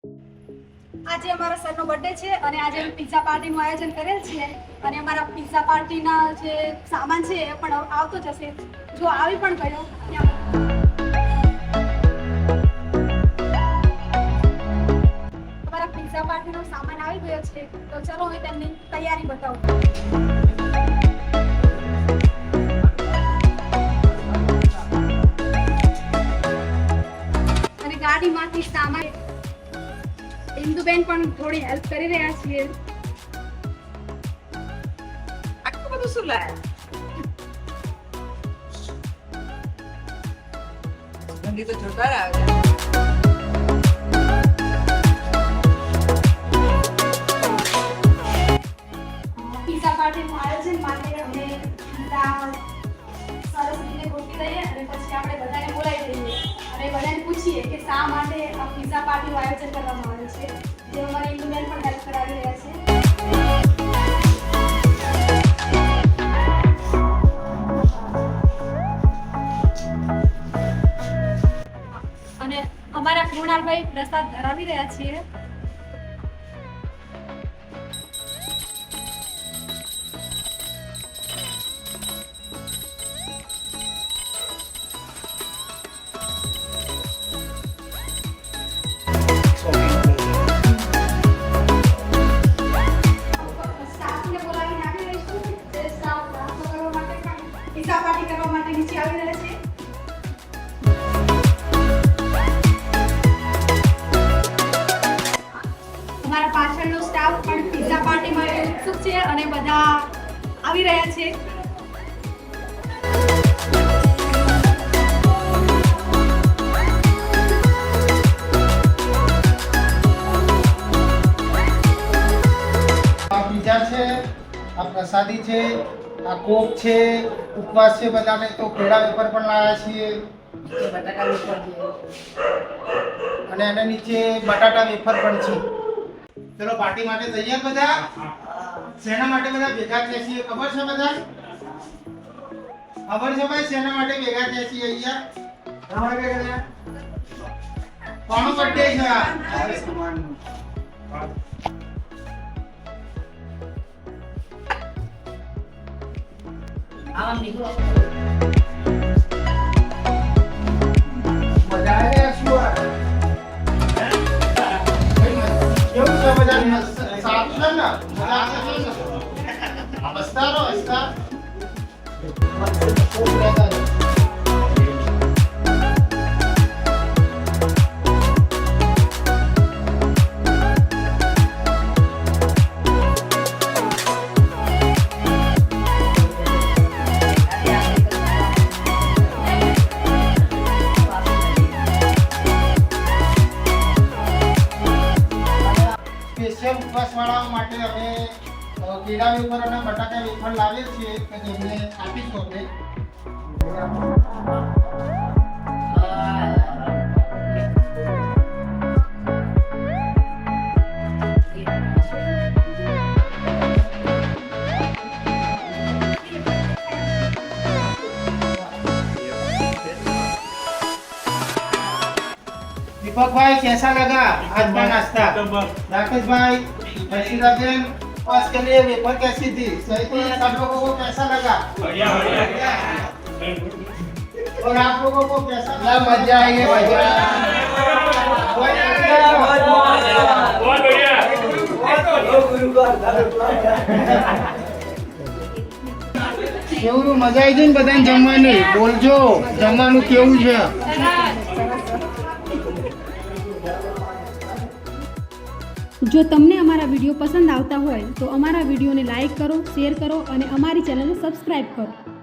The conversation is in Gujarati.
આજે અમારા સરનો બર્થડે છે અને આજે પિઝા પાર્ટીનું આયોજન કરેલ છે અને અમારા પિઝા પાર્ટીના જે સામાન છે એ પણ આવતો જશે. જો આવી પણ ગયો અમારા પિઝા પાર્ટીનો સામાન આવી ગયો છે તો ચલો હું તેમની તૈયારી બતાવું. અને ગાડીમાંથી સામાન ઇન્દુબેન પણ થોડી હેલ્પ કરી રહ્યા છીએ. આટલું બધું શું લાયા? ગંદી તો જોરદાર આવે છે. પિઝા પાર્ટીનું આયોજન માટે અમે સરસ રીતે ગોઠવી દઈએ અને પછી આપણે બધાને બોલાવી દઈએ અને બધાને પૂછીએ કે શા માટે આ પિઝા પાર્ટીનું આયોજન કરવામાં આવે છે. જે અમારી ઇન્દુબેન પણ હેલ્પ કરાવી રહ્યા છે. અને અમારા કૃણાલભાઈ પ્રસાદ ધરાવી રહ્યા છીએ. સ્ટાફને બોલાવીને આપી દઈશું. જે સ્ટાફ નાસ્તો કરવા માટે પણ પિઝા પાર્ટી કરવા માટે નીચે આવી રહ્યા છે. અમારા પાછળનો સ્ટાફ પણ પિઝા પાર્ટી માટે ઉત્સુક છે અને બધા આવી રહ્યા છે. આ પીઝા છે, આ પ્રસાદી છે, આ કોક છે, ઉપવાસ છે બધાને તો પેડા વેફર પણ લાવ્યા છીએ બટાકા વેફર છે. અને એના નીચે બટાટા વેફર પણ છે. ચલો પાર્ટી માટે તૈયાર બધા? શેના માટે બધા ભેગા થયા છીએ ખબર છે બધા? ખબર છે ભાઈ શેના માટે ભેગા થયા છીએ અહીંયા? કોનો બર્થડે છે આ? આમ નીકળો. મજા આવે શું આ? કેવું છે બધા? સારું છે ને? મજા આવે છે ને? હસતા રહો, હસતા. સ્પેશિયલ ઉપવાસવાળાઓ માટે અમે કેળા વેફર અને બટાકા વેફર લાવીએ છીએ કે જેમને આપીશું અમે. दीपक भाई कैसा लगा आज का नाश्ता? राकेश भाई, हर्षिता बहन, उपवास के लिए वेफर कैसी थी? सही थी? सब लोगों को कैसा लगा? बढ़िया बढ़िया। और आप लोगों को कैसा लगा? मजा आई है बहुत बढ़िया। કેવું મજા આવી ગઈ ને બધાને જમવાની? બોલજો જમવાનું કેવું છે? જો તમને અમારા વિડીયો પસંદ આવતા હોય તો અમારા વિડીયોને લાઈક કરો, શેર કરો અને અમારી ચેનલને સબસ્ક્રાઈબ કરો.